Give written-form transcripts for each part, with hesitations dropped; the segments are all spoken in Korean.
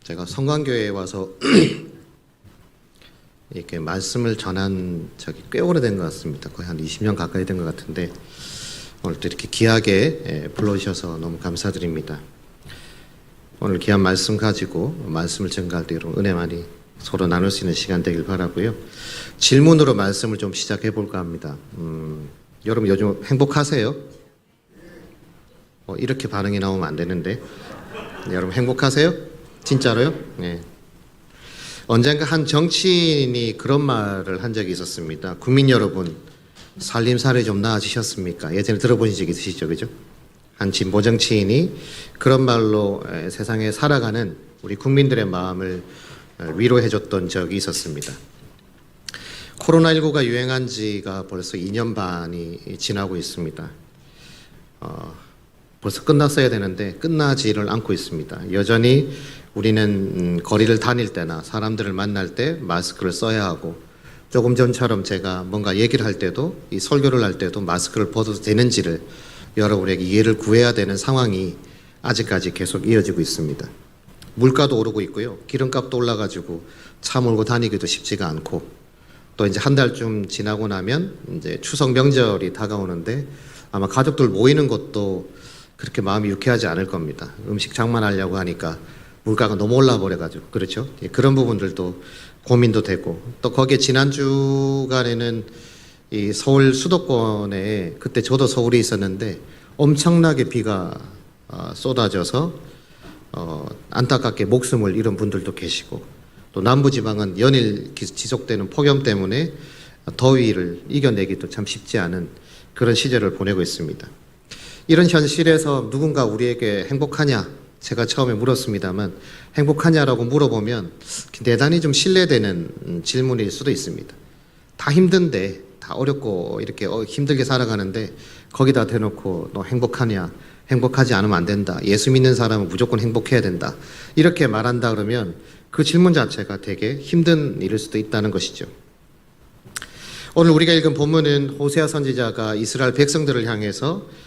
제가 성광교회에 와서 이렇게 말씀을 전한 적이 꽤 오래된 것 같습니다. 거의 한 20년 가까이 된 것 같은데 오늘 또 이렇게 귀하게 불러주셔서 너무 감사드립니다. 오늘 귀한 말씀 가지고 말씀을 전가할 때 여러분 은혜 많이 서로 나눌 수 있는 시간 되길 바라고요. 질문으로 말씀을 좀 시작해 볼까 합니다. 여러분 요즘 행복하세요? 이렇게 반응이 나오면 안 되는데 여러분 행복하세요? 진짜로요? 네. 언젠가 한 정치인이 그런 말을 한 적이 있었습니다. 국민 여러분, 살림살이 좀 나아지셨습니까? 예전에 들어보신 적 있으시죠? 그죠? 한 진보 정치인이 그런 말로 세상에 살아가는 우리 국민들의 마음을 위로해줬던 적이 있었습니다. 코로나19가 유행한 지가 벌써 2년 반이 지나고 있습니다. 벌써 끝났어야 되는데 끝나지를 않고 있습니다. 여전히 우리는 거리를 다닐 때나 사람들을 만날 때 마스크를 써야 하고, 조금 전처럼 제가 뭔가 얘기를 할 때도, 이 설교를 할 때도 마스크를 벗어도 되는지를 여러분에게 이해를 구해야 되는 상황이 아직까지 계속 이어지고 있습니다. 물가도 오르고 있고요. 기름값도 올라가지고 차 몰고 다니기도 쉽지가 않고, 또 이제 한 달쯤 지나고 나면 이제 추석 명절이 다가오는데 아마 가족들 모이는 것도 그렇게 마음이 유쾌하지 않을 겁니다. 음식 장만하려고 하니까 물가가 너무 올라 버려가지고, 그렇죠? 그런 부분들도 고민도 되고, 또 거기에 지난 주간에는 이 서울 수도권에, 그때 저도 서울에 있었는데 엄청나게 비가 쏟아져서 안타깝게 목숨을 잃은 분들도 계시고, 또 남부지방은 연일 지속되는 폭염 때문에 더위를 이겨내기도 참 쉽지 않은 그런 시절을 보내고 있습니다. 이런 현실에서 누군가 우리에게 행복하냐? 제가 처음에 물었습니다만, 행복하냐라고 물어보면 대단히 좀 신뢰되는 질문일 수도 있습니다. 다 힘든데, 다 어렵고 이렇게 힘들게 살아가는데 거기다 대놓고 너 행복하냐? 행복하지 않으면 안 된다. 예수 믿는 사람은 무조건 행복해야 된다. 이렇게 말한다 그러면 그 질문 자체가 되게 힘든 일일 수도 있다는 것이죠. 오늘 우리가 읽은 본문은 호세아 선지자가 이스라엘 백성들을 향해서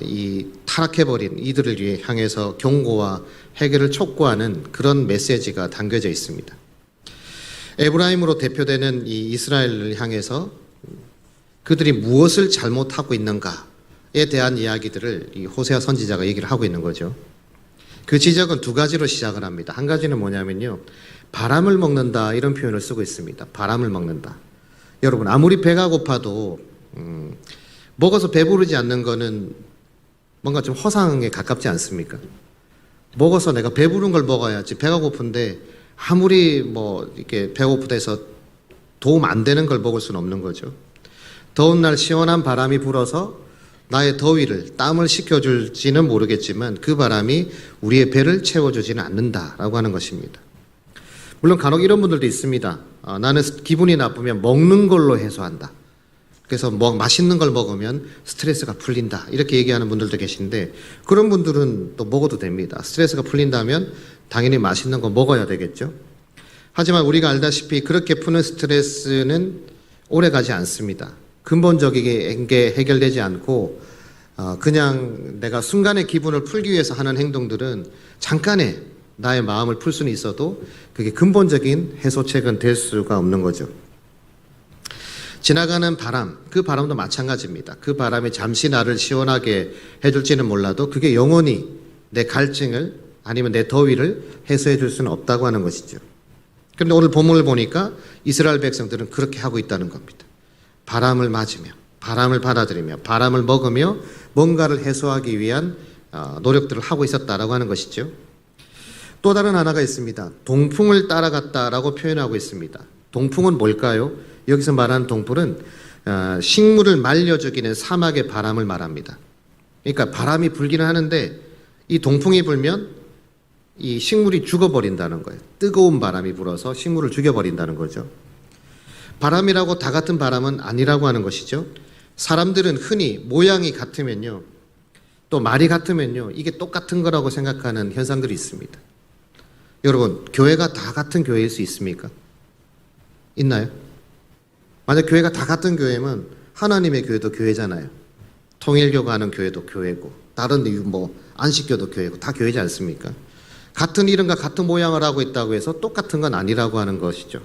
이 타락해버린 이들을 위해 향해서 경고와 해결을 촉구하는 그런 메시지가 담겨져 있습니다. 에브라임으로 대표되는 이 이스라엘을 향해서 그들이 무엇을 잘못하고 있는가에 대한 이야기들을 이 호세아 선지자가 얘기를 하고 있는 거죠. 그 지적은 두 가지로 시작을 합니다. 한 가지는 뭐냐면요, 바람을 먹는다, 이런 표현을 쓰고 있습니다. 바람을 먹는다. 여러분, 아무리 배가 고파도 먹어서 배부르지 않는 거는 뭔가 좀 허상에 가깝지 않습니까? 먹어서 내가 배부른 걸 먹어야지, 배가 고픈데 아무리 뭐 이렇게 배고프다 해서 도움 안 되는 걸 먹을 수는 없는 거죠. 더운 날 시원한 바람이 불어서 나의 더위를, 땀을 식혀줄지는 모르겠지만 그 바람이 우리의 배를 채워주지는 않는다라고 하는 것입니다. 물론 간혹 이런 분들도 있습니다. 나는 기분이 나쁘면 먹는 걸로 해소한다. 그래서 뭐 맛있는 걸 먹으면 스트레스가 풀린다, 이렇게 얘기하는 분들도 계신데, 그런 분들은 또 먹어도 됩니다. 스트레스가 풀린다면 당연히 맛있는 거 먹어야 되겠죠. 하지만 우리가 알다시피 그렇게 푸는 스트레스는 오래가지 않습니다. 근본적인 게 해결되지 않고 그냥 내가 순간의 기분을 풀기 위해서 하는 행동들은 잠깐의 나의 마음을 풀 수는 있어도 그게 근본적인 해소책은 될 수가 없는 거죠. 지나가는 바람, 그 바람도 마찬가지입니다. 그 바람이 잠시 나를 시원하게 해줄지는 몰라도 그게 영원히 내 갈증을, 아니면 내 더위를 해소해 줄 수는 없다고 하는 것이죠. 그런데 오늘 본문을 보니까 이스라엘 백성들은 그렇게 하고 있다는 겁니다. 바람을 맞으며, 바람을 받아들이며, 바람을 먹으며 뭔가를 해소하기 위한 노력들을 하고 있었다라고 하는 것이죠. 또 다른 하나가 있습니다. 동풍을 따라갔다라고 표현하고 있습니다. 동풍은 뭘까요? 여기서 말하는 동풍은 식물을 말려 죽이는 사막의 바람을 말합니다. 그러니까 바람이 불기는 하는데 이 동풍이 불면 이 식물이 죽어버린다는 거예요. 뜨거운 바람이 불어서 식물을 죽여버린다는 거죠. 바람이라고 다 같은 바람은 아니라고 하는 것이죠. 사람들은 흔히 모양이 같으면요, 또 말이 같으면요, 이게 똑같은 거라고 생각하는 현상들이 있습니다. 여러분, 교회가 다 같은 교회일 수 있습니까? 있나요? 만약 교회가 다 같은 교회면 하나님의 교회도 교회잖아요. 통일교가 하는 교회도 교회고, 다른 뭐 안식교도 교회고, 다 교회지 않습니까? 같은 이름과 같은 모양을 하고 있다고 해서 똑같은 건 아니라고 하는 것이죠.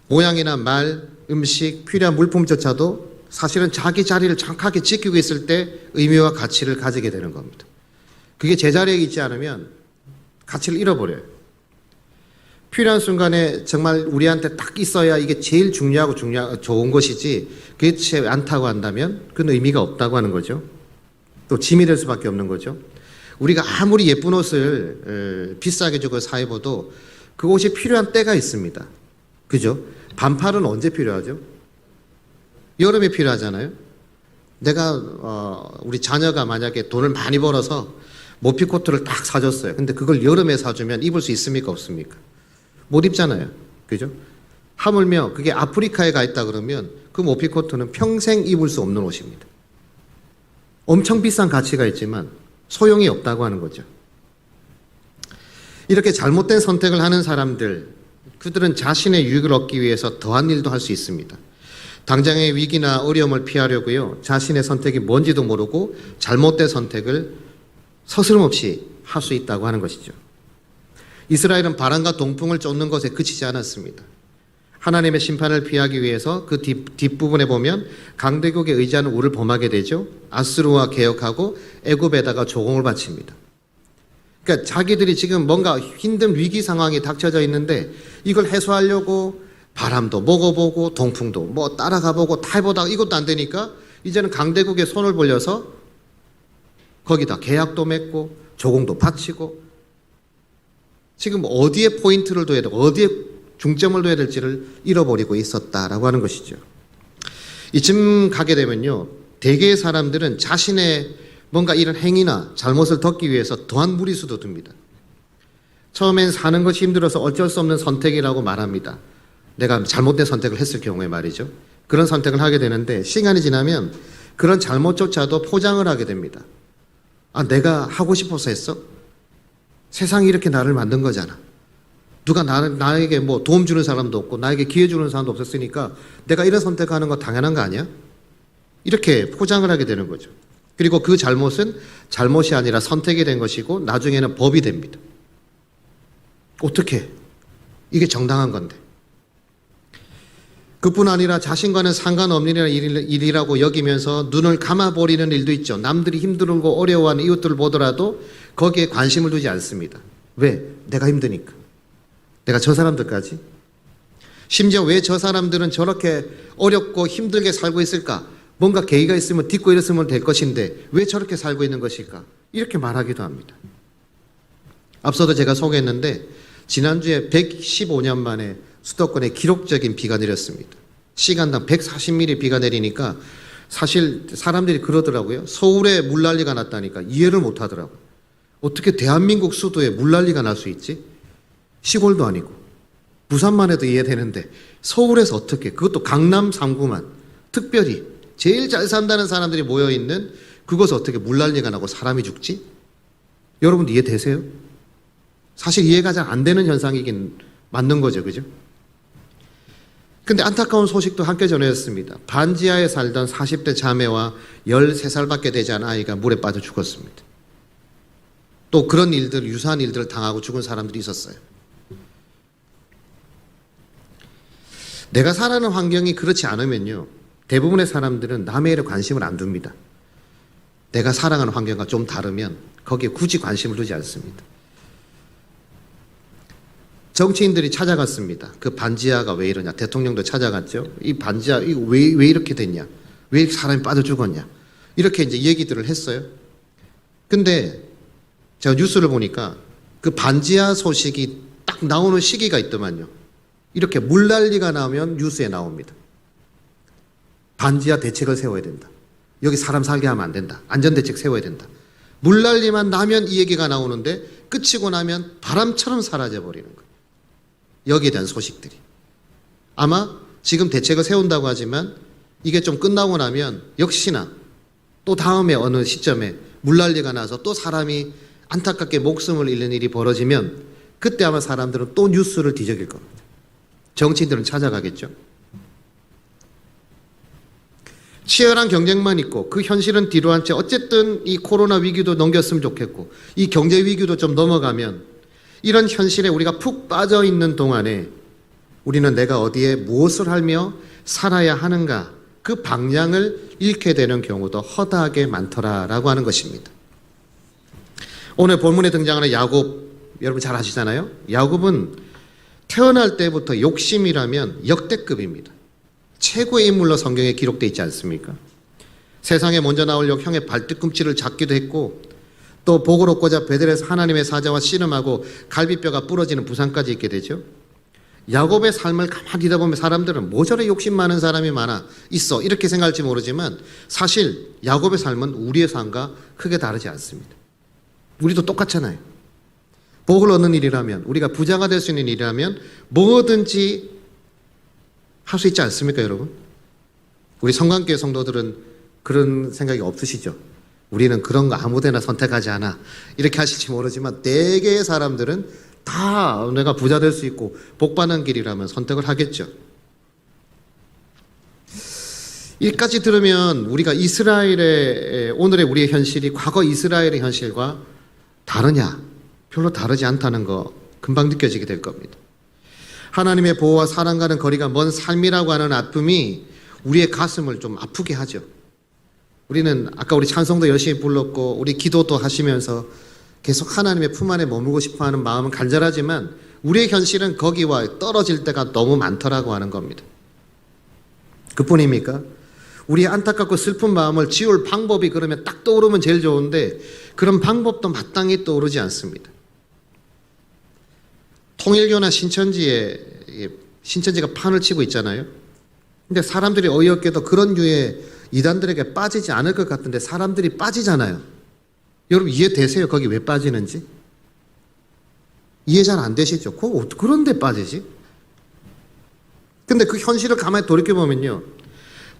모양이나 말, 음식, 필요한 물품조차도 사실은 자기 자리를 정확하게 지키고 있을 때 의미와 가치를 가지게 되는 겁니다. 그게 제자리에 있지 않으면 가치를 잃어버려요. 필요한 순간에 정말 우리한테 딱 있어야 이게 제일 중요하고 좋은 것이지 그렇지 않다고 한다면 그건 의미가 없다고 하는 거죠. 또 짐이 될 수밖에 없는 거죠. 우리가 아무리 예쁜 옷을 비싸게 주고 사입어도 그 옷이 필요한 때가 있습니다. 그죠? 반팔은 언제 필요하죠? 여름에 필요하잖아요. 내가 우리 자녀가 만약에 돈을 많이 벌어서 모피코트를 딱 사줬어요. 근데 그걸 여름에 사주면 입을 수 있습니까? 없습니까? 못 입잖아요. 그죠? 하물며 그게 아프리카에 가 있다 그러면 그 모피코트는 평생 입을 수 없는 옷입니다. 엄청 비싼 가치가 있지만 소용이 없다고 하는 거죠. 이렇게 잘못된 선택을 하는 사람들, 그들은 자신의 유익을 얻기 위해서 더한 일도 할 수 있습니다. 당장의 위기나 어려움을 피하려고요. 자신의 선택이 뭔지도 모르고 잘못된 선택을 서스름없이 할 수 있다고 하는 것이죠. 이스라엘은 바람과 동풍을 쫓는 것에 그치지 않았습니다. 하나님의 심판을 피하기 위해서 그 뒷부분에 보면 강대국에 의지하는 우를 범하게 되죠. 아스루와 개혁하고 애굽에다가 조공을 바칩니다. 그러니까 자기들이 지금 뭔가 힘든 위기 상황이 닥쳐져 있는데 이걸 해소하려고 바람도 먹어보고 동풍도 뭐 따라가보고 다 해보다가 이것도 안 되니까 이제는 강대국에 손을 벌려서 거기다 계약도 맺고 조공도 바치고 지금 어디에 포인트를 둬야 되고 어디에 중점을 둬야 될지를 잃어버리고 있었다라고 하는 것이죠. 이쯤 가게 되면요. 대개의 사람들은 자신의 뭔가 이런 행위나 잘못을 덮기 위해서 더한 무리수도 둡니다. 처음엔 사는 것이 힘들어서 어쩔 수 없는 선택이라고 말합니다. 내가 잘못된 선택을 했을 경우에 말이죠. 그런 선택을 하게 되는데 시간이 지나면 그런 잘못조차도 포장을 하게 됩니다. 아, 내가 하고 싶어서 했어? 세상이 이렇게 나를 만든 거잖아. 누가 나에게 뭐 도움 주는 사람도 없고 나에게 기회 주는 사람도 없었으니까 내가 이런 선택하는 거 당연한 거 아니야? 이렇게 포장을 하게 되는 거죠. 그리고 그 잘못은 잘못이 아니라 선택이 된 것이고 나중에는 법이 됩니다. 어떻게? 이게 정당한 건데. 그뿐 아니라 자신과는 상관없는 일이라고 여기면서 눈을 감아버리는 일도 있죠. 남들이 힘들고 어려워하는 이웃들을 보더라도 거기에 관심을 두지 않습니다. 왜? 내가 힘드니까. 내가 저 사람들까지? 심지어 왜 저 사람들은 저렇게 어렵고 힘들게 살고 있을까? 뭔가 계기가 있으면 딛고 일었으면 될 것인데 왜 저렇게 살고 있는 것일까? 이렇게 말하기도 합니다. 앞서도 제가 소개했는데 지난주에 115년 만에 수도권에 기록적인 비가 내렸습니다. 시간당 140mm 비가 내리니까 사실 사람들이 그러더라고요. 서울에 물난리가 났다니까 이해를 못 하더라고요. 어떻게 대한민국 수도에 물난리가 날 수 있지? 시골도 아니고 부산만 해도 이해되는데 서울에서 어떻게, 그것도 강남 3구만 특별히 제일 잘 산다는 사람들이 모여있는 그곳에 어떻게 물난리가 나고 사람이 죽지? 여러분도 이해되세요? 사실 이해가 잘 안 되는 현상이긴 맞는 거죠. 그죠? 근데 안타까운 소식도 함께 전해졌습니다. 반지하에 살던 40대 자매와 13살밖에 되지 않은 아이가 물에 빠져 죽었습니다. 또 그런 일들, 유사한 일들을 당하고 죽은 사람들이 있었어요. 내가 살아가는 환경이 그렇지 않으면요. 대부분의 사람들은 남의 일에 관심을 안 둡니다. 내가 살아가는 환경과 좀 다르면 거기에 굳이 관심을 두지 않습니다. 정치인들이 찾아갔습니다. 그 반지하가 왜 이러냐. 대통령도 찾아갔죠. 이 반지하 이거 왜 이렇게 됐냐. 왜 사람이 빠져 죽었냐. 이렇게 이제 얘기들을 했어요. 근데 제가 뉴스를 보니까 그 반지하 소식이 딱 나오는 시기가 있더만요. 이렇게 물난리가 나오면 뉴스에 나옵니다. 반지하 대책을 세워야 된다. 여기 사람 살게 하면 안 된다. 안전대책 세워야 된다. 물난리만 나면 이 얘기가 나오는데 끝이고 나면 바람처럼 사라져버리는 거예요. 여기에 대한 소식들이. 아마 지금 대책을 세운다고 하지만 이게 좀 끝나고 나면 역시나 또 다음에 어느 시점에 물난리가 나서 또 사람이 안타깝게 목숨을 잃는 일이 벌어지면 그때 아마 사람들은 또 뉴스를 뒤적일 겁니다. 정치인들은 찾아가겠죠. 치열한 경쟁만 있고 그 현실은 뒤로 한 채 어쨌든 이 코로나 위기도 넘겼으면 좋겠고 이 경제 위기도 좀 넘어가면 이런 현실에 우리가 푹 빠져 있는 동안에 우리는 내가 어디에 무엇을 하며 살아야 하는가 그 방향을 잃게 되는 경우도 허다하게 많더라라고 하는 것입니다. 오늘 본문에 등장하는 야곱 여러분 잘 아시잖아요. 야곱은 태어날 때부터 욕심이라면 역대급입니다. 최고의 인물로 성경에 기록되어 있지 않습니까? 세상에 먼저 나오려고 형의 발뒤꿈치를 잡기도 했고 또 복을 얻고자 베델에서 하나님의 사자와 씨름하고 갈비뼈가 부러지는 부상까지 있게 되죠. 야곱의 삶을 가만히 뒤다보면 사람들은 뭐 저래 욕심 많은 사람이 있어 이렇게 생각할지 모르지만 사실 야곱의 삶은 우리의 삶과 크게 다르지 않습니다. 우리도 똑같잖아요. 복을 얻는 일이라면 우리가 부자가 될 수 있는 일이라면 뭐든지 할 수 있지 않습니까 여러분? 우리 성관교회 성도들은 그런 생각이 없으시죠? 우리는 그런 거 아무데나 선택하지 않아 이렇게 하실지 모르지만 대개의 사람들은 다 내가 부자 될 수 있고 복받는 길이라면 선택을 하겠죠. 이까지 들으면 우리가 이스라엘의 오늘의 우리의 현실이 과거 이스라엘의 현실과 다르냐? 별로 다르지 않다는 거 금방 느껴지게 될 겁니다. 하나님의 보호와 사랑과는 거리가 먼 삶이라고 하는 아픔이 우리의 가슴을 좀 아프게 하죠. 우리는 아까 우리 찬송도 열심히 불렀고 우리 기도도 하시면서 계속 하나님의 품 안에 머물고 싶어하는 마음은 간절하지만 우리의 현실은 거기와 떨어질 때가 너무 많더라고 하는 겁니다. 그뿐입니까? 우리의 안타깝고 슬픈 마음을 지울 방법이 그러면 딱 떠오르면 제일 좋은데 그런 방법도 마땅히 떠오르지 않습니다. 통일교나 신천지가 판을 치고 있잖아요. 근데 사람들이 어이없게도 그런 류의 이단들에게 빠지지 않을 것 같은데 사람들이 빠지잖아요. 여러분 이해되세요? 거기 왜 빠지는지? 이해 잘 안 되시죠? 그런 데 빠지지? 근데 그 현실을 가만히 돌이켜보면요.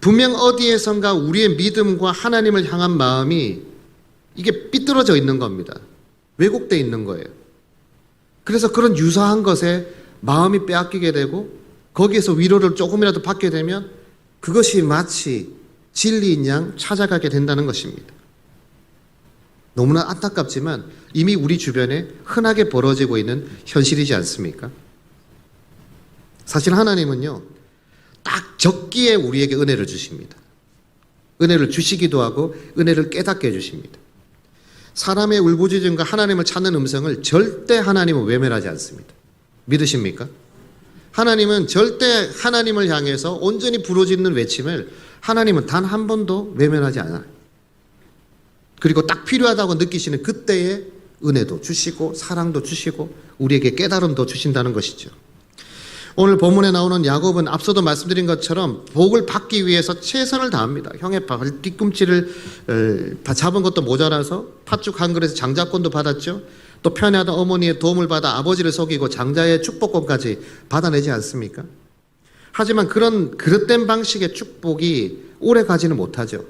분명 어디에선가 우리의 믿음과 하나님을 향한 마음이 이게 삐뚤어져 있는 겁니다. 왜곡되어 있는 거예요. 그래서 그런 유사한 것에 마음이 빼앗기게 되고 거기에서 위로를 조금이라도 받게 되면 그것이 마치 진리인 양 찾아가게 된다는 것입니다. 너무나 안타깝지만 이미 우리 주변에 흔하게 벌어지고 있는 현실이지 않습니까? 사실 하나님은요, 딱 적기에 우리에게 은혜를 주십니다. 은혜를 주시기도 하고 은혜를 깨닫게 해주십니다. 사람의 울부짖음과 하나님을 찾는 음성을 절대 하나님은 외면하지 않습니다. 믿으십니까? 하나님은 절대 하나님을 향해서 온전히 부르짖는 외침을 하나님은 단 한 번도 외면하지 않아요. 그리고 딱 필요하다고 느끼시는 그때의 은혜도 주시고 사랑도 주시고 우리에게 깨달음도 주신다는 것이죠. 오늘 본문에 나오는 야곱은 앞서도 말씀드린 것처럼 복을 받기 위해서 최선을 다합니다. 형의 뒤꿈치를 잡은 것도 모자라서 팥죽 한 그릇에 장자권도 받았죠. 또 편애하던 어머니의 도움을 받아 아버지를 속이고 장자의 축복권까지 받아내지 않습니까? 하지만 그런 그릇된 방식의 축복이 오래 가지는 못하죠.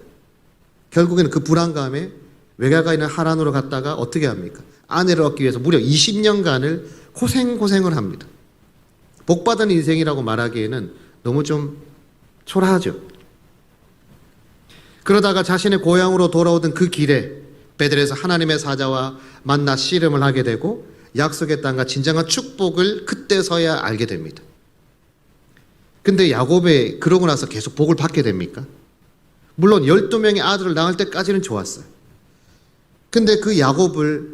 결국에는 그 불안감에 외가가 있는 하란으로 갔다가 어떻게 합니까? 아내를 얻기 위해서 무려 20년간을 고생을 합니다. 복받은 인생이라고 말하기에는 너무 좀 초라하죠. 그러다가 자신의 고향으로 돌아오던 그 길에 베델에서 하나님의 사자와 만나 씨름을 하게 되고 약속의 땅과 진정한 축복을 그때서야 알게 됩니다. 근데 야곱이 그러고 나서 계속 복을 받게 됩니까? 물론 12명의 아들을 낳을 때까지는 좋았어요. 근데 그 야곱을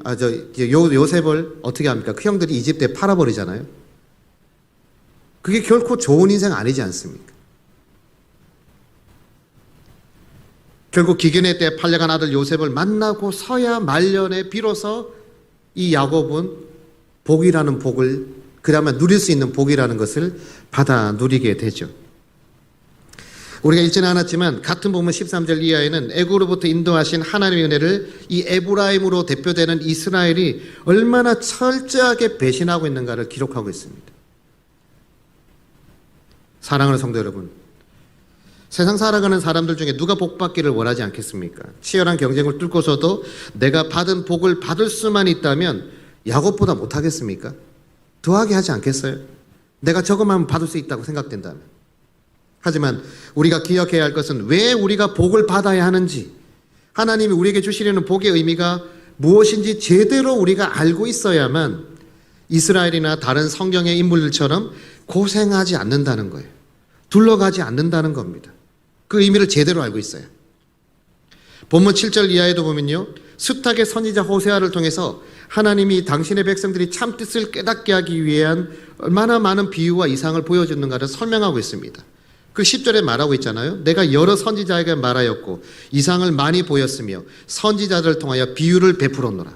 요셉을 어떻게 합니까? 그 형들이 이집트에 팔아버리잖아요. 그게 결코 좋은 인생 아니지 않습니까? 결국 기근의 때 팔려간 아들 요셉을 만나고 서야 말년에 비로소 이 야곱은 복이라는 복을 그나마 누릴 수 있는 복이라는 것을 받아 누리게 되죠. 우리가 읽지는 않았지만 같은 본문 13절 이하에는 애굽으로부터 인도하신 하나님의 은혜를 이 에브라임으로 대표되는 이스라엘이 얼마나 철저하게 배신하고 있는가를 기록하고 있습니다. 사랑하는 성도 여러분, 세상 살아가는 사람들 중에 누가 복 받기를 원하지 않겠습니까? 치열한 경쟁을 뚫고서도 내가 받은 복을 받을 수만 있다면 야곱보다 못하겠습니까? 더하게 하지 않겠어요? 내가 저것만 받을 수 있다고 생각된다면. 하지만 우리가 기억해야 할 것은 왜 우리가 복을 받아야 하는지, 하나님이 우리에게 주시려는 복의 의미가 무엇인지 제대로 우리가 알고 있어야만 이스라엘이나 다른 성경의 인물들처럼 고생하지 않는다는 거예요. 둘러가지 않는다는 겁니다. 그 의미를 제대로 알고 있어요. 본문 7절 이하에도 보면요, 숫학의 선지자 호세아를 통해서 하나님이 당신의 백성들이 참 뜻을 깨닫게 하기 위한 얼마나 많은 비유와 이상을 보여주는가를 설명하고 있습니다. 그 10절에 말하고 있잖아요. 내가 여러 선지자에게 말하였고 이상을 많이 보였으며 선지자들을 통하여 비유를 베풀었노라.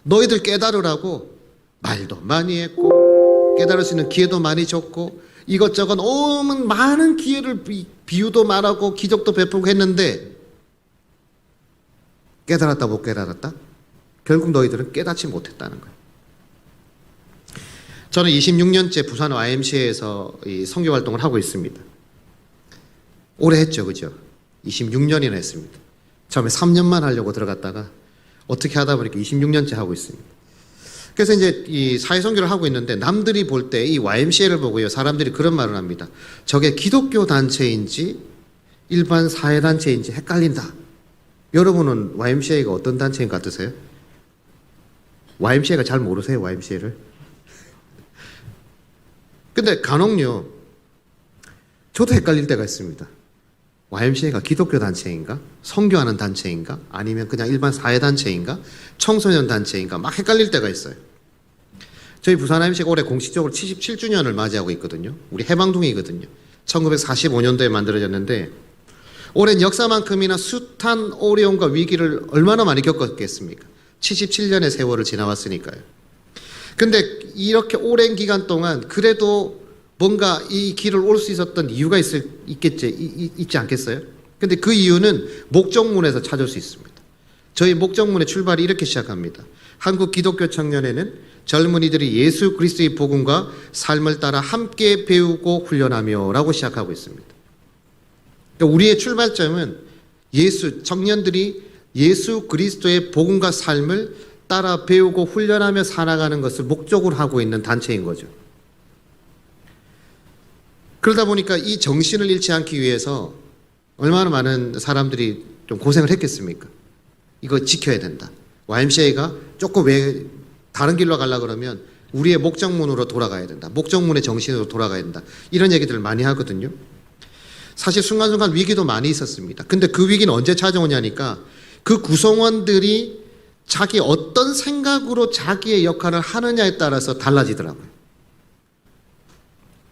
너희들 깨달으라고 말도 많이 했고 깨달을 수 있는 기회도 많이 줬고 이것저것 너무 많은 기회를 비유도 말하고 기적도 베풀고 했는데 깨달았다 못 깨달았다? 결국 너희들은 깨닫지 못했다는 거예요. 저는 26년째 부산 YMCA에서 이 선교 활동을 하고 있습니다. 오래 했죠, 그죠? 26년이나 했습니다. 처음에 3년만 하려고 들어갔다가 어떻게 하다 보니까 26년째 하고 있습니다. 그래서 이제 이 사회선교를 하고 있는데 남들이 볼 때 이 YMCA를 보고요, 사람들이 그런 말을 합니다. 저게 기독교 단체인지 일반 사회단체인지 헷갈린다. 여러분은 YMCA가 어떤 단체인 것 같으세요? YMCA가 잘 모르세요, YMCA를? 근데 간혹요, 저도 헷갈릴 때가 있습니다. YMCA가 기독교 단체인가? 선교하는 단체인가? 아니면 그냥 일반 사회단체인가? 청소년 단체인가? 막 헷갈릴 때가 있어요. 저희 부산 YMCA가 올해 공식적으로 77주년을 맞이하고 있거든요. 우리 해방둥이거든요. 1945년도에 만들어졌는데 오랜 역사만큼이나 숱한 어려움과 위기를 얼마나 많이 겪었겠습니까? 77년의 세월을 지나왔으니까요. 근데 이렇게 오랜 기간 동안 그래도 뭔가 이 길을 올 수 있었던 이유가 있지 않겠어요? 근데 그 이유는 목적문에서 찾을 수 있습니다. 저희 목적문의 출발이 이렇게 시작합니다. 한국 기독교 청년회는 젊은이들이 예수 그리스도의 복음과 삶을 따라 함께 배우고 훈련하며 라고 시작하고 있습니다. 그러니까 우리의 출발점은 청년들이 예수 그리스도의 복음과 삶을 따라 배우고 훈련하며 살아가는 것을 목적으로 하고 있는 단체인 거죠. 그러다 보니까 이 정신을 잃지 않기 위해서 얼마나 많은 사람들이 좀 고생을 했겠습니까? 이거 지켜야 된다. YMCA가 조금 왜 다른 길로 가려고 그러면 우리의 목적문으로 돌아가야 된다. 목적문의 정신으로 돌아가야 된다. 이런 얘기들을 많이 하거든요. 사실 순간순간 위기도 많이 있었습니다. 근데 그 위기는 언제 찾아오냐니까 그 구성원들이 자기 어떤 생각으로 자기의 역할을 하느냐에 따라서 달라지더라고요.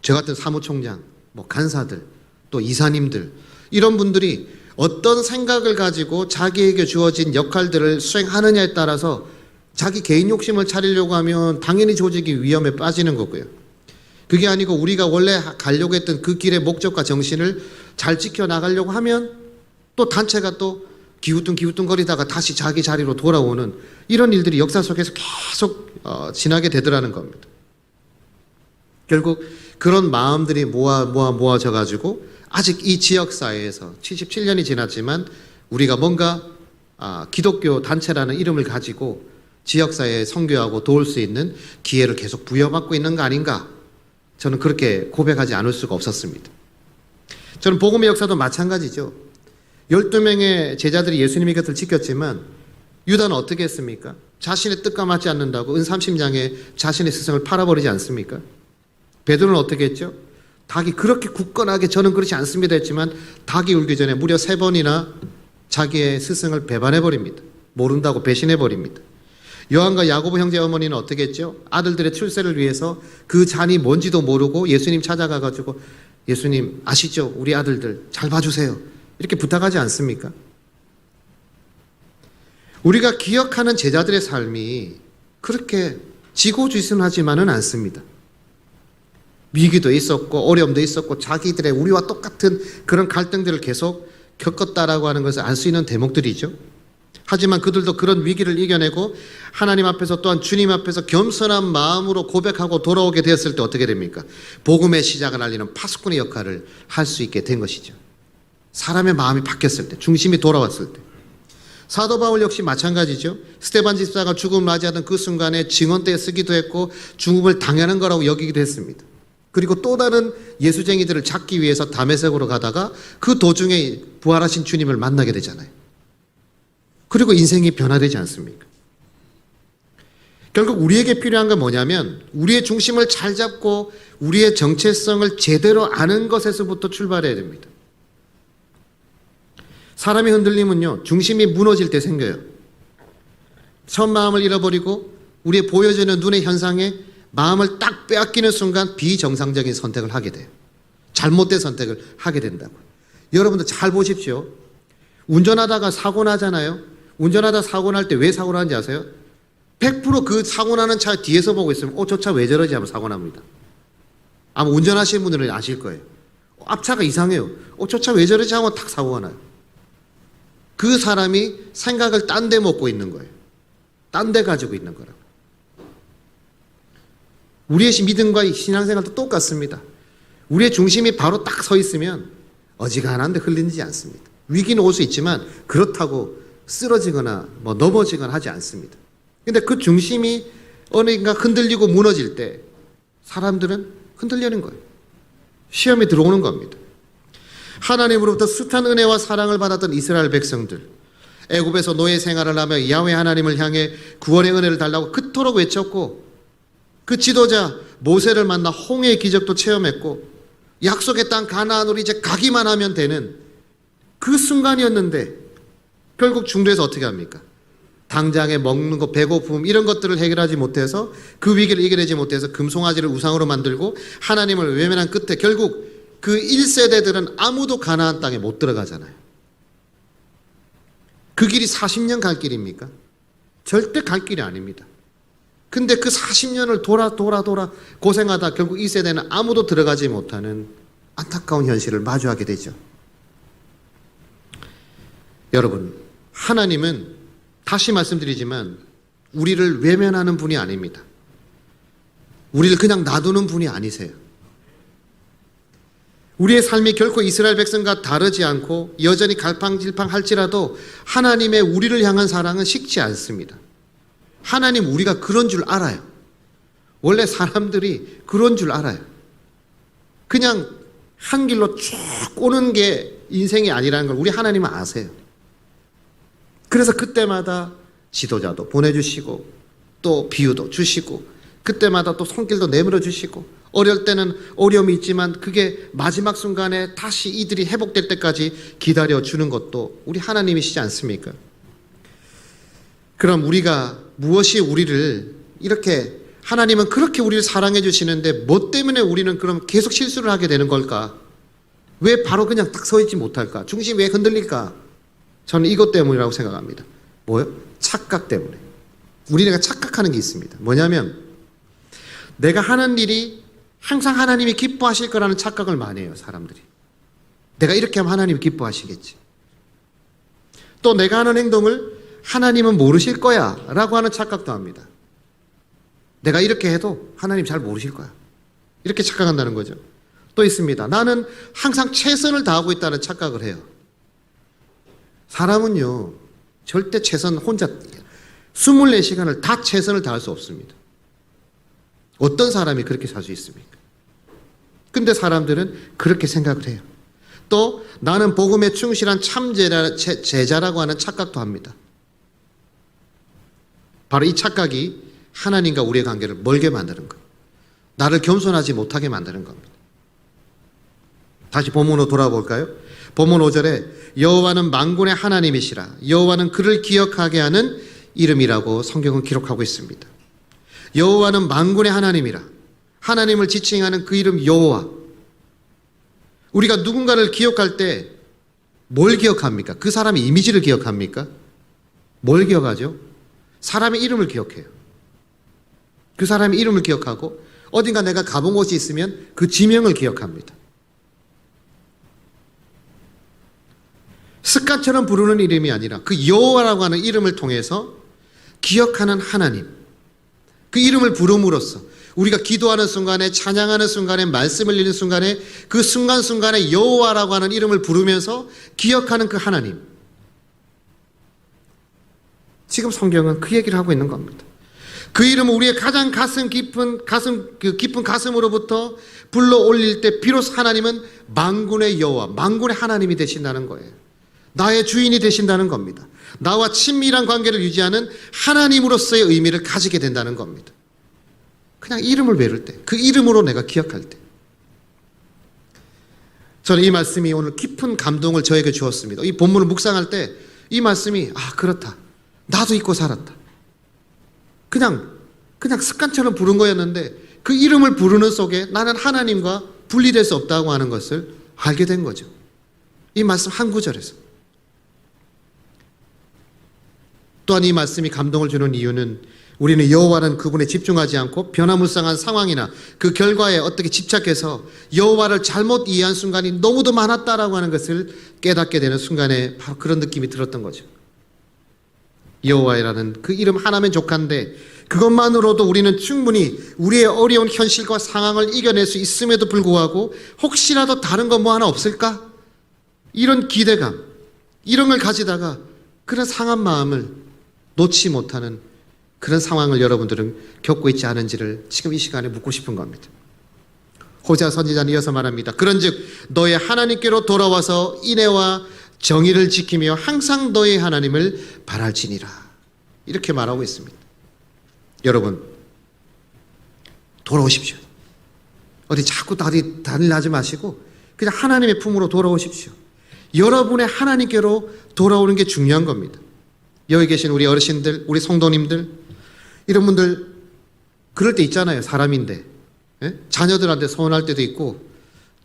저 같은 사무총장, 간사들, 또 이사님들 이런 분들이 어떤 생각을 가지고 자기에게 주어진 역할들을 수행하느냐에 따라서 자기 개인 욕심을 차리려고 하면 당연히 조직이 위험에 빠지는 거고요. 그게 아니고 우리가 원래 가려고 했던 그 길의 목적과 정신을 잘 지켜나가려고 하면 또 단체가 또 기우뚱거리다가 다시 자기 자리로 돌아오는 이런 일들이 역사 속에서 계속 지나게 되더라는 겁니다. 결국 그런 마음들이 모아져 가지고 아직 이 지역사회에서 77년이 지났지만 우리가 뭔가 기독교 단체라는 이름을 가지고 지역사회에 선교하고 도울 수 있는 기회를 계속 부여받고 있는 거 아닌가? 저는 그렇게 고백하지 않을 수가 없었습니다. 저는 복음의 역사도 마찬가지죠. 12명의 제자들이 예수님의 곁을 지켰지만 유다는 어떻게 했습니까? 자신의 뜻과 맞지 않는다고 은30장에 자신의 스승을 팔아버리지 않습니까? 베드로는 어떻게 했죠? 닭이 그렇게 굳건하게 저는 그렇지 않습니다 했지만 닭이 울기 전에 무려 3번이나 자기의 스승을 배반해버립니다. 모른다고 배신해버립니다. 요한과 야고보 형제 어머니는 어떻게 했죠? 아들들의 출세를 위해서 그 잔이 뭔지도 모르고 예수님 찾아가가지고 예수님 아시죠? 우리 아들들 잘 봐주세요. 이렇게 부탁하지 않습니까? 우리가 기억하는 제자들의 삶이 그렇게 지고지순하지만은 않습니다. 위기도 있었고 어려움도 있었고 자기들의 우리와 똑같은 그런 갈등들을 계속 겪었다라고 하는 것을 알 수 있는 대목들이죠. 하지만 그들도 그런 위기를 이겨내고 하나님 앞에서 또한 주님 앞에서 겸손한 마음으로 고백하고 돌아오게 되었을 때 어떻게 됩니까? 복음의 시작을 알리는 파수꾼의 역할을 할 수 있게 된 것이죠. 사람의 마음이 바뀌었을 때, 중심이 돌아왔을 때. 사도 바울 역시 마찬가지죠. 스데반 집사가 죽음을 맞이하던 그 순간에 증언대에 쓰기도 했고 죽음을 당하는 거라고 여기기도 했습니다. 그리고 또 다른 예수쟁이들을 잡기 위해서 다메섹으로 가다가 그 도중에 부활하신 주님을 만나게 되잖아요. 그리고 인생이 변화되지 않습니까? 결국 우리에게 필요한 건 뭐냐면 우리의 중심을 잘 잡고 우리의 정체성을 제대로 아는 것에서부터 출발해야 됩니다. 사람이 흔들리면요, 중심이 무너질 때 생겨요. 첫 마음을 잃어버리고 우리의 보여지는 눈의 현상에 마음을 딱 빼앗기는 순간 비정상적인 선택을 하게 돼요. 잘못된 선택을 하게 된다고. 여러분들 잘 보십시오. 운전하다가 사고 나잖아요. 운전하다 사고 날 때 왜 사고 나는지 아세요? 100% 그 사고 나는 차 뒤에서 보고 있으면 저 차 왜 저러지 하면 사고 납니다. 아마 운전하시는 분들은 아실 거예요. 앞차가 이상해요. 저 차 왜 저러지 하면 탁 사고가 나요. 그 사람이 생각을 딴 데 먹고 있는 거예요. 딴 데 가지고 있는 거라고. 우리의 믿음과 신앙생활도 똑같습니다. 우리의 중심이 바로 딱 서 있으면 어지간한데 흘리지 않습니다. 위기는 올 수 있지만 그렇다고 쓰러지거나 넘어지거나 하지 않습니다. 근데 그 중심이 어딘가 흔들리고 무너질 때 사람들은 흔들리는 거예요. 시험에 들어오는 겁니다. 하나님으로부터 숱한 은혜와 사랑을 받았던 이스라엘 백성들, 애굽에서 노예 생활을 하며 야훼 하나님을 향해 구원의 은혜를 달라고 그토록 외쳤고, 그 지도자 모세를 만나 홍해의 기적도 체험했고, 약속의 땅 가나안으로 이제 가기만 하면 되는 그 순간이었는데 결국 중도에서 어떻게 합니까? 당장에 먹는 거, 배고픔 이런 것들을 해결하지 못해서, 그 위기를 이겨내지 못해서 금송아지를 우상으로 만들고 하나님을 외면한 끝에 결국 그 1세대들은 아무도 가나안 땅에 못 들어가잖아요. 그 길이 40년 갈 길입니까? 절대 갈 길이 아닙니다. 근데 그 40년을 돌아 고생하다 결국 2세대는 아무도 들어가지 못하는 안타까운 현실을 마주하게 되죠. 여러분, 하나님은 다시 말씀드리지만 우리를 외면하는 분이 아닙니다. 우리를 그냥 놔두는 분이 아니세요. 우리의 삶이 결코 이스라엘 백성과 다르지 않고 여전히 갈팡질팡할지라도 하나님의 우리를 향한 사랑은 식지 않습니다. 하나님 우리가 그런 줄 알아요. 원래 사람들이 그런 줄 알아요. 그냥 한 길로 쭉 오는 게 인생이 아니라는 걸 우리 하나님은 아세요. 그래서 그때마다 지도자도 보내주시고 또 비유도 주시고 그때마다 또 손길도 내밀어 주시고, 어려울 때는 어려움이 있지만 그게 마지막 순간에 다시 이들이 회복될 때까지 기다려주는 것도 우리 하나님이시지 않습니까? 그럼 우리가 무엇이 우리를 이렇게, 하나님은 그렇게 우리를 사랑해 주시는데 뭐 때문에 우리는 그럼 계속 실수를 하게 되는 걸까? 왜 바로 그냥 딱 서 있지 못할까? 중심이 왜 흔들릴까? 저는 이것 때문이라고 생각합니다. 뭐요? 착각 때문에. 우리가 착각하는 게 있습니다. 뭐냐면 내가 하는 일이 항상 하나님이 기뻐하실 거라는 착각을 많이 해요, 사람들이. 내가 이렇게 하면 하나님이 기뻐하시겠지. 또 내가 하는 행동을 하나님은 모르실 거야 라고 하는 착각도 합니다. 내가 이렇게 해도 하나님 잘 모르실 거야. 이렇게 착각한다는 거죠. 또 있습니다. 나는 항상 최선을 다하고 있다는 착각을 해요. 사람은요, 절대 최선 혼자 24시간을 다 최선을 다할 수 없습니다. 어떤 사람이 그렇게 살 수 있습니까? 근데 사람들은 그렇게 생각을 해요. 또 나는 복음에 충실한 참 제자라고 하는 착각도 합니다. 바로 이 착각이 하나님과 우리의 관계를 멀게 만드는 거예요. 나를 겸손하지 못하게 만드는 겁니다. 다시 본문으로 돌아볼까요? 본문 5절에 여호와는 만군의 하나님이시라, 여호와는 그를 기억하게 하는 이름이라고 성경은 기록하고 있습니다. 여호와는 만군의 하나님이라, 하나님을 지칭하는 그 이름 여호와. 우리가 누군가를 기억할 때 뭘 기억합니까? 그 사람의 이미지를 기억합니까? 뭘 기억하죠? 사람의 이름을 기억해요. 그 사람의 이름을 기억하고 어딘가 내가 가본 곳이 있으면 그 지명을 기억합니다. 습관처럼 부르는 이름이 아니라 그 여호와라고 하는 이름을 통해서 기억하는 하나님, 그 이름을 부름으로써 우리가 기도하는 순간에, 찬양하는 순간에, 말씀을 읽는 순간에 그 순간순간에 여호와라고 하는 이름을 부르면서 기억하는 그 하나님. 지금 성경은 그 얘기를 하고 있는 겁니다. 그 이름은 우리의 가장 깊은 가슴으로부터 불러 올릴 때 비로소 하나님은 만군의 여호와, 만군의 하나님이 되신다는 거예요. 나의 주인이 되신다는 겁니다. 나와 친밀한 관계를 유지하는 하나님으로서의 의미를 가지게 된다는 겁니다. 그냥 이름을 외울 때, 그 이름으로 내가 기억할 때. 저는 이 말씀이 오늘 깊은 감동을 저에게 주었습니다. 이 본문을 묵상할 때 이 말씀이 그렇다. 나도 잊고 살았다. 그냥 습관처럼 부른 거였는데 그 이름을 부르는 속에 나는 하나님과 분리될 수 없다고 하는 것을 알게 된 거죠. 이 말씀 한 구절에서. 또한 이 말씀이 감동을 주는 이유는 우리는 여호와는 그분에 집중하지 않고 변화무쌍한 상황이나 그 결과에 어떻게 집착해서 여호와를 잘못 이해한 순간이 너무도 많았다라고 하는 것을 깨닫게 되는 순간에 바로 그런 느낌이 들었던 거죠. 여호와라는 그 이름 하나면 족한데 그것만으로도 우리는 충분히 우리의 어려운 현실과 상황을 이겨낼 수 있음에도 불구하고 혹시라도 다른 거 뭐 하나 없을까? 이런 기대감, 이런 걸 가지다가 그런 상한 마음을 놓지 못하는 그런 상황을 여러분들은 겪고 있지 않은지를 지금 이 시간에 묻고 싶은 겁니다. 호세아 선지자는 이어서 말합니다. 그런즉 너의 하나님께로 돌아와서 인애와 정의를 지키며 항상 너의 하나님을 바랄지니라. 이렇게 말하고 있습니다. 여러분, 돌아오십시오. 어디 자꾸 다니지 마시고 그냥 하나님의 품으로 돌아오십시오. 여러분의 하나님께로 돌아오는 게 중요한 겁니다. 여기 계신 우리 어르신들, 우리 성도님들, 이런 분들 그럴 때 있잖아요. 사람인데 자녀들한테 서운할 때도 있고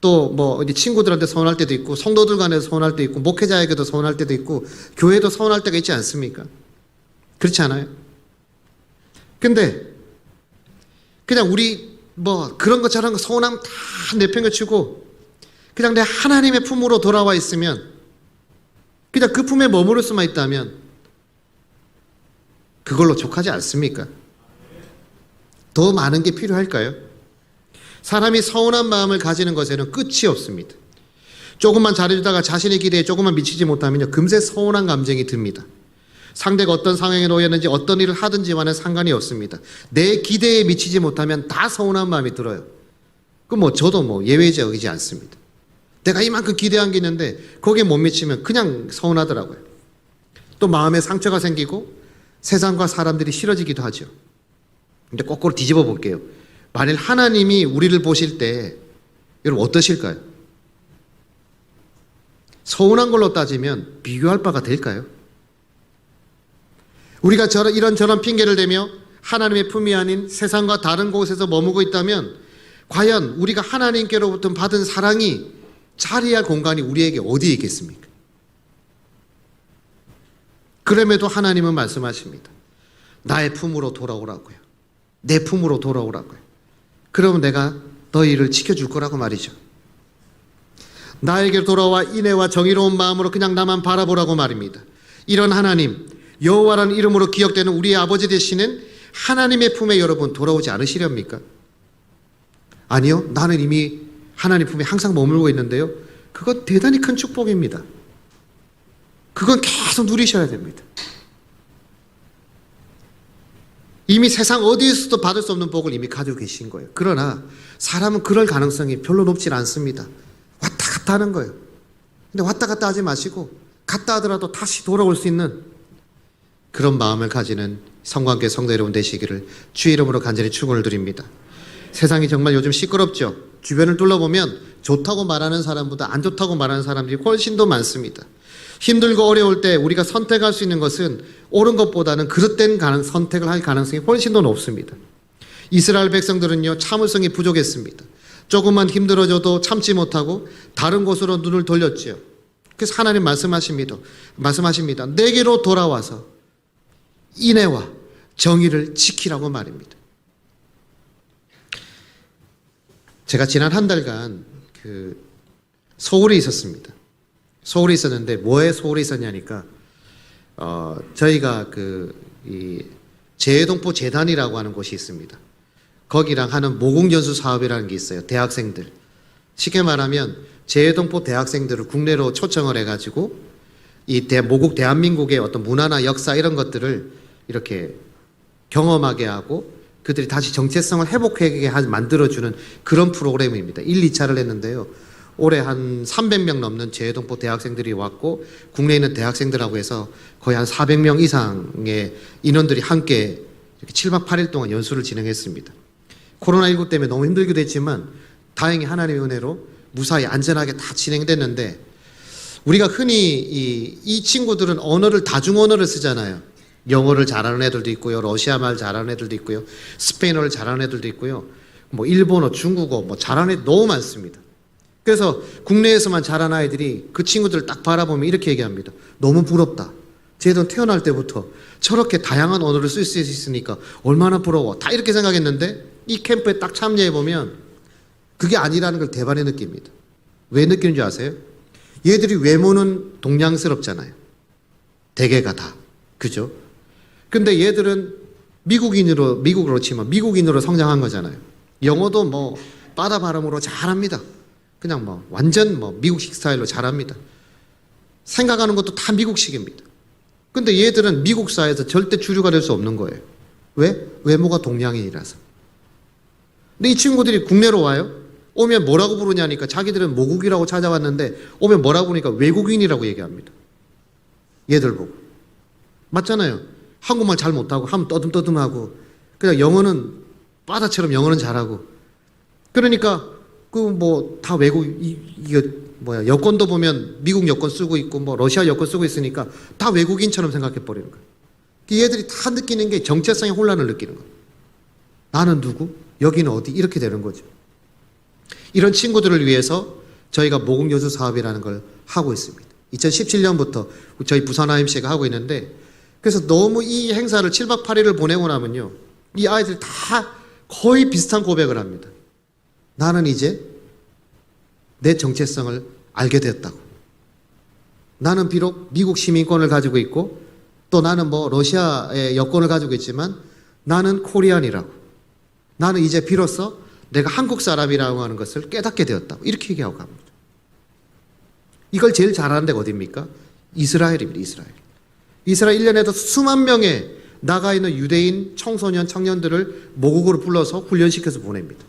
또 뭐 어디 친구들한테 서운할 때도 있고 성도들 간에 서운할 때도 있고 목회자에게도 서운할 때도 있고 교회도 서운할 때가 있지 않습니까? 그렇지 않아요? 근데 그냥 우리 뭐 그런 거 저런 거 서운함 다 내팽개치고 그냥 내 하나님의 품으로 돌아와 있으면 그냥 그 품에 머무를 수만 있다면 그걸로 족하지 않습니까? 더 많은 게 필요할까요? 사람이 서운한 마음을 가지는 것에는 끝이 없습니다. 조금만 잘해주다가 자신의 기대에 조금만 미치지 못하면요 금세 서운한 감정이 듭니다. 상대가 어떤 상황에 놓였는지 어떤 일을 하든지와는 상관이 없습니다. 내 기대에 미치지 못하면 다 서운한 마음이 들어요. 저도 예외적이지 않습니다. 내가 이만큼 기대한 게 있는데 거기에 못 미치면 그냥 서운하더라고요. 또 마음에 상처가 생기고 세상과 사람들이 싫어지기도 하죠. 근데 거꾸로 뒤집어 볼게요. 만일 하나님이 우리를 보실 때 여러분 어떠실까요? 서운한 걸로 따지면 비교할 바가 될까요? 우리가 이런저런 핑계를 대며 하나님의 품이 아닌 세상과 다른 곳에서 머무고 있다면 과연 우리가 하나님께로부터 받은 사랑이 자리할 공간이 우리에게 어디에 있겠습니까? 그럼에도 하나님은 말씀하십니다. 나의 품으로 돌아오라고요. 내 품으로 돌아오라고요. 그러면 내가 너희를 지켜줄 거라고 말이죠. 나에게 돌아와 인애와 정의로운 마음으로 그냥 나만 바라보라고 말입니다. 이런 하나님, 여호와라는 이름으로 기억되는 우리의 아버지 되시는 하나님의 품에 여러분 돌아오지 않으시렵니까? 아니요. 나는 이미 하나님 품에 항상 머물고 있는데요. 그건 대단히 큰 축복입니다. 그건 계속 누리셔야 됩니다. 이미 세상 어디에서도 받을 수 없는 복을 이미 가지고 계신 거예요. 그러나 사람은 그럴 가능성이 별로 높지 않습니다. 왔다 갔다 하는 거예요. 근데 왔다 갔다 하지 마시고 갔다 하더라도 다시 돌아올 수 있는 그런 마음을 가지는 성관계 성도 여러분 되시기를 주의 이름으로 간절히 축원을 드립니다. 세상이 정말 요즘 시끄럽죠. 주변을 둘러보면 좋다고 말하는 사람보다 안 좋다고 말하는 사람들이 훨씬 더 많습니다. 힘들고 어려울 때 우리가 선택할 수 있는 것은 옳은 것보다는 그릇된 선택을 할 가능성이 훨씬 더 높습니다. 이스라엘 백성들은요 참을성이 부족했습니다. 조금만 힘들어져도 참지 못하고 다른 곳으로 눈을 돌렸지요. 그래서 하나님 말씀하십니다. 내게로 돌아와서 인애와 정의를 지키라고 말입니다. 제가 지난 한 달간 서울에 있었습니다. 서울에 있었는데 뭐에 서울에 있었냐니까 저희가 이 재동포 재단이라고 하는 곳이 있습니다. 거기랑 하는 모국연수 사업이라는 게 있어요. 대학생들. 쉽게 말하면 재동포 대학생들을 국내로 초청을 해가지고 이 모국 대한민국의 어떤 문화나 역사 이런 것들을 이렇게 경험하게 하고 그들이 다시 정체성을 회복하게 만들어주는 그런 프로그램입니다. 1, 2차를 했는데요. 올해 한 300명 넘는 재외동포 대학생들이 왔고 국내에 있는 대학생들하고 해서 거의 한 400명 이상의 인원들이 함께 이렇게 7박 8일 동안 연수를 진행했습니다. 코로나19 때문에 너무 힘들기도 했지만 다행히 하나님의 은혜로 무사히 안전하게 다 진행됐는데 우리가 흔히 이 친구들은 언어를 다중 언어를 쓰잖아요. 영어를 잘하는 애들도 있고요. 러시아 말 잘하는 애들도 있고요. 스페인어를 잘하는 애들도 있고요. 뭐 일본어, 중국어 뭐 잘하는 애들 너무 많습니다. 그래서 국내에서만 자란 아이들이 그 친구들을 딱 바라보면 이렇게 얘기합니다. 너무 부럽다. 쟤도 태어날 때부터 저렇게 다양한 언어를 쓸 수 있으니까 얼마나 부러워. 다 이렇게 생각했는데 이 캠프에 딱 참여해보면 그게 아니라는 걸 대반에 느낍니다. 왜 느끼는 줄 아세요? 얘들이 외모는 동양스럽잖아요. 대개가 다. 그죠? 근데 얘들은 미국으로 치면 미국인으로 성장한 거잖아요. 영어도 뭐 바다 발음으로 잘합니다. 그냥 뭐 완전 뭐 미국식 스타일로 잘합니다. 생각하는 것도 다 미국식입니다. 근데 얘들은 미국 사회에서 절대 주류가 될 수 없는 거예요. 왜? 외모가 동양인이라서. 근데 이 친구들이 국내로 와요. 오면 뭐라고 부르냐니까 자기들은 모국이라고 찾아왔는데 오면 뭐라고 부르니까 외국인이라고 얘기합니다. 얘들 보고. 맞잖아요. 한국말 잘 못하고 하면 떠듬떠듬하고 그냥 영어는 바다처럼 영어는 잘하고 그러니까 그 뭐 다 외국 이거 뭐야 여권도 보면 미국 여권 쓰고 있고 뭐 러시아 여권 쓰고 있으니까 다 외국인처럼 생각해 버리는 거예요. 얘들이 다 느끼는 게 정체성의 혼란을 느끼는 거예요. 나는 누구? 여기는 어디? 이렇게 되는 거죠. 이런 친구들을 위해서 저희가 모국여주 사업이라는 걸 하고 있습니다. 2017년부터 저희 부산 IMC가 하고 있는데 그래서 너무 이 행사를 7박 8일을 보내고 나면요. 이 아이들이 다 거의 비슷한 고백을 합니다. 나는 이제 내 정체성을 알게 되었다고. 나는 비록 미국 시민권을 가지고 있고 또 나는 뭐 러시아의 여권을 가지고 있지만 나는 코리안이라고. 나는 이제 비로소 내가 한국 사람이라고 하는 것을 깨닫게 되었다고. 이렇게 얘기하고 갑니다. 이걸 제일 잘하는 데가 어디입니까? 이스라엘입니다. 이스라엘 1년에도 수만 명의 나가 있는 유대인 청소년, 청년들을 모국으로 불러서 훈련시켜서 보냅니다.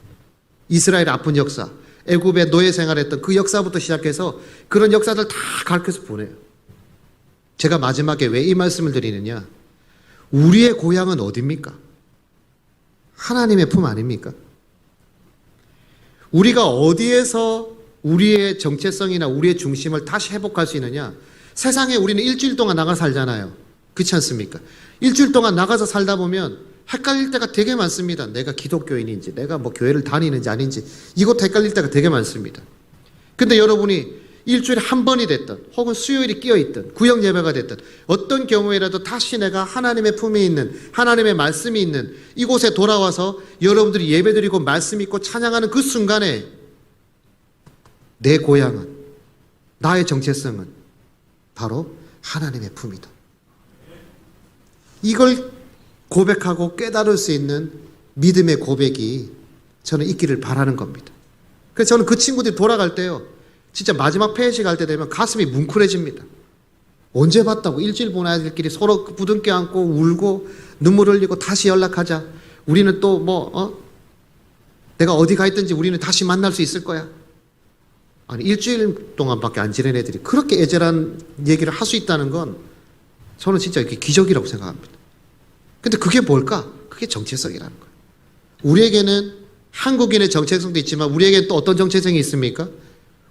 이스라엘의 아픈 역사, 애굽의 노예 생활했던 그 역사부터 시작해서 그런 역사들 다 가르쳐서 보내요. 제가 마지막에 왜 이 말씀을 드리느냐? 우리의 고향은 어디입니까? 하나님의 품 아닙니까? 우리가 어디에서 우리의 정체성이나 우리의 중심을 다시 회복할 수 있느냐? 세상에 우리는 일주일 동안 나가 살잖아요. 그렇지 않습니까? 일주일 동안 나가서 살다 보면 헷갈릴 때가 되게 많습니다. 내가 기독교인인지, 내가 뭐 교회를 다니는지 아닌지, 이것도 헷갈릴 때가 되게 많습니다. 근데 여러분이 일주일에 한 번이 됐든, 혹은 수요일이 끼어있든, 구역 예배가 됐든, 어떤 경우에라도 다시 내가 하나님의 품에 있는, 하나님의 말씀이 있는 이곳에 돌아와서 여러분들이 예배드리고 말씀 있고 찬양하는 그 순간에 내 고향은, 나의 정체성은 바로 하나님의 품이다. 이걸 고백하고 깨달을 수 있는 믿음의 고백이 저는 있기를 바라는 겁니다. 그래서 저는 그 친구들이 돌아갈 때요. 진짜 마지막 폐회식 할 때 되면 가슴이 뭉클해집니다. 언제 봤다고 일주일 본 아이들끼리 서로 부둥켜 안고 울고 눈물 흘리고 다시 연락하자. 우리는 또 내가 어디 가 있든지 우리는 다시 만날 수 있을 거야. 아니 일주일 동안밖에 안 지낸 애들이 그렇게 애절한 얘기를 할 수 있다는 건 저는 진짜 이게 기적이라고 생각합니다. 근데 그게 뭘까? 그게 정체성이라는 거예요. 우리에게는 한국인의 정체성도 있지만 우리에게는 또 어떤 정체성이 있습니까?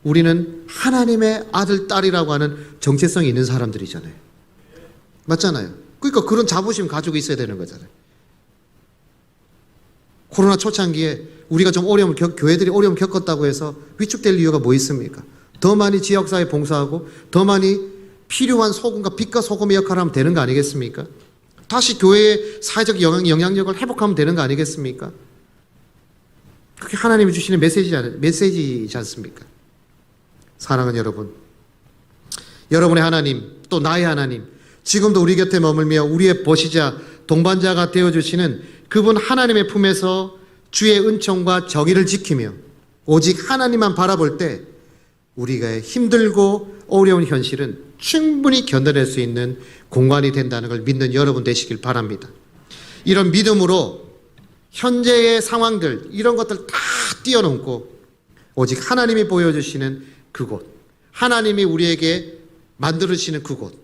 우리는 하나님의 아들, 딸이라고 하는 정체성이 있는 사람들이잖아요. 맞잖아요. 그러니까 그런 자부심 가지고 있어야 되는 거잖아요. 코로나 초창기에 우리가 좀 교회들이 어려움을 겪었다고 해서 위축될 이유가 뭐 있습니까? 더 많이 지역사회 봉사하고 더 많이 필요한 소금과 빛과 소금의 역할을 하면 되는 거 아니겠습니까? 다시 교회의 사회적 영향력을 회복하면 되는 거 아니겠습니까? 그게 하나님이 주시는 메시지지 않습니까? 사랑하는 여러분, 여러분의 하나님, 또 나의 하나님, 지금도 우리 곁에 머물며 우리의 보시자, 동반자가 되어주시는 그분 하나님의 품에서 주의 은총과 정의를 지키며 오직 하나님만 바라볼 때 우리가 힘들고 어려운 현실은 충분히 견뎌낼 수 있는 공간이 된다는 걸 믿는 여러분 되시길 바랍니다. 이런 믿음으로 현재의 상황들 이런 것들 다 뛰어넘고 오직 하나님이 보여주시는 그곳, 하나님이 우리에게 만들어주시는 그곳,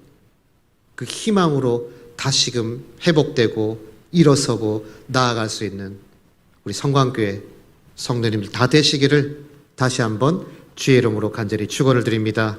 그 희망으로 다시금 회복되고 일어서고 나아갈 수 있는 우리 성광교회 성도님들 다 되시기를 다시 한번 주의 이름으로 간절히 축원을 드립니다.